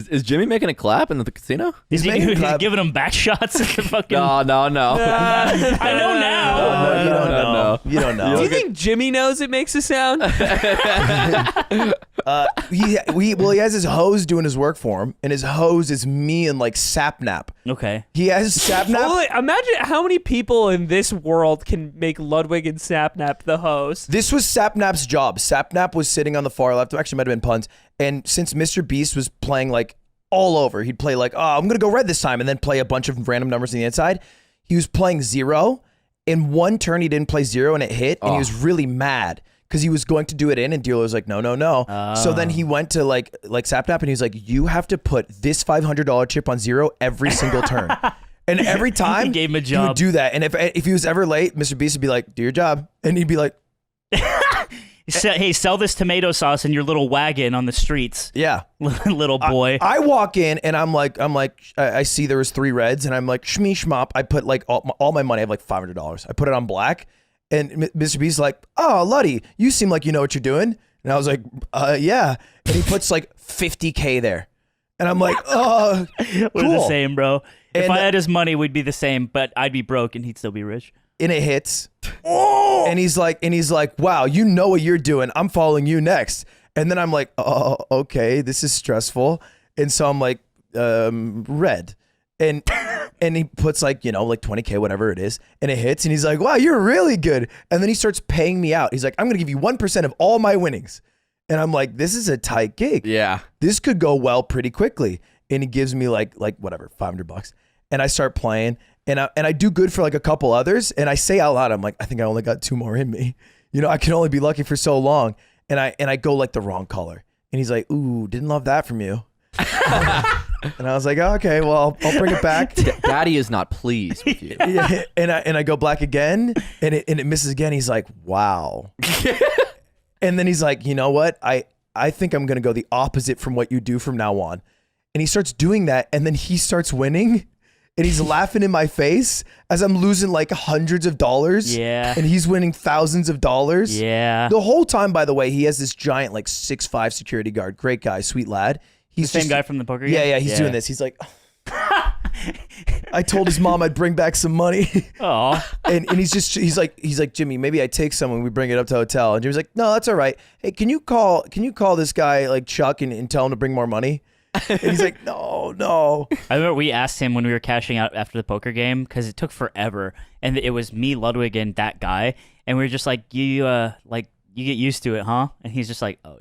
Is Jimmy making a clap in the casino? He's giving him back shots at the fucking... No. I know now. No, you don't know. You don't know. Do you think Jimmy knows it makes a sound? He has his hose doing his work for him, and his hose is me and like Sapnap. Okay. He has Sapnap. Imagine how many people in this world can make Ludwig and Sapnap the host. This was Sapnap's job. Sapnap was sitting on the far left. Actually, might have been puns. And since MrBeast was playing like all over, he'd play like, oh, I'm gonna go red this time, and then play a bunch of random numbers on the inside. He was playing 0. In one turn, he didn't play 0, and it hit, and he was really mad because he was going to do it in, and dealer was like, no. So then he went to like Sapnap, and he was like, you have to put this $500 chip on 0 every single turn. And every time he gave him a he job. would do that. And if he was ever late, MrBeast would be like, do your job. And he'd be like, hey, sell this tomato sauce in your little wagon on the streets. yeah. Little boy. I walk in and I see there was 3 reds and I'm like, shmee shmop. I put like all my money. I have like $500. I put it on black and MrBeast's like, oh, Luddy, you seem like you know what you're doing. And I was like, yeah. And he puts like 50K there. And I'm like, oh, cool. We're the same, bro. If And- I had his money, we'd be the same, but I'd be broke and he'd still be rich. And it hits. Oh! And he's like, wow, you know what you're doing. I'm following you next. And then I'm like, oh, okay, this is stressful. And so I'm like, red. And he puts like 20K, whatever it is. And it hits. And he's like, wow, you're really good. And then he starts paying me out. He's like, I'm going to give you 1% of all my winnings. And I'm like, this is a tight gig. Yeah. This could go well pretty quickly. And he gives me like whatever, $500. And I start playing. And I do good for like a couple others. And I say out loud, I'm like, I think I only got 2 more in me. I can only be lucky for so long. And I go like the wrong color. And he's like, ooh, didn't love that from you. And I was like, oh, okay, well, I'll bring it back. Daddy is not pleased with you. Yeah, and I go black again, and it misses again. He's like, wow. And then he's like, you know what? I think I'm gonna go the opposite from what you do from now on. And he starts doing that, and then he starts winning, and he's laughing in my face as I'm losing like hundreds of dollars. Yeah. And he's winning thousands of dollars. Yeah. The whole time, by the way, he has this giant like 6'5" security guard. Great guy, sweet lad. He's The same guy from the poker game? Yeah, he's doing this. He's like, I told his mom I'd bring back some money. Oh. and he's like, Jimmy, maybe I take someone, we bring it up to the hotel. And Jimmy's like, no, that's all right. Hey, can you call this guy like Chuck and tell him to bring more money? And he's like, no. I remember we asked him when we were cashing out after the poker game because it took forever, and it was me, Ludwig, and that guy, and we were just like, you get used to it, huh? And he's just like, oh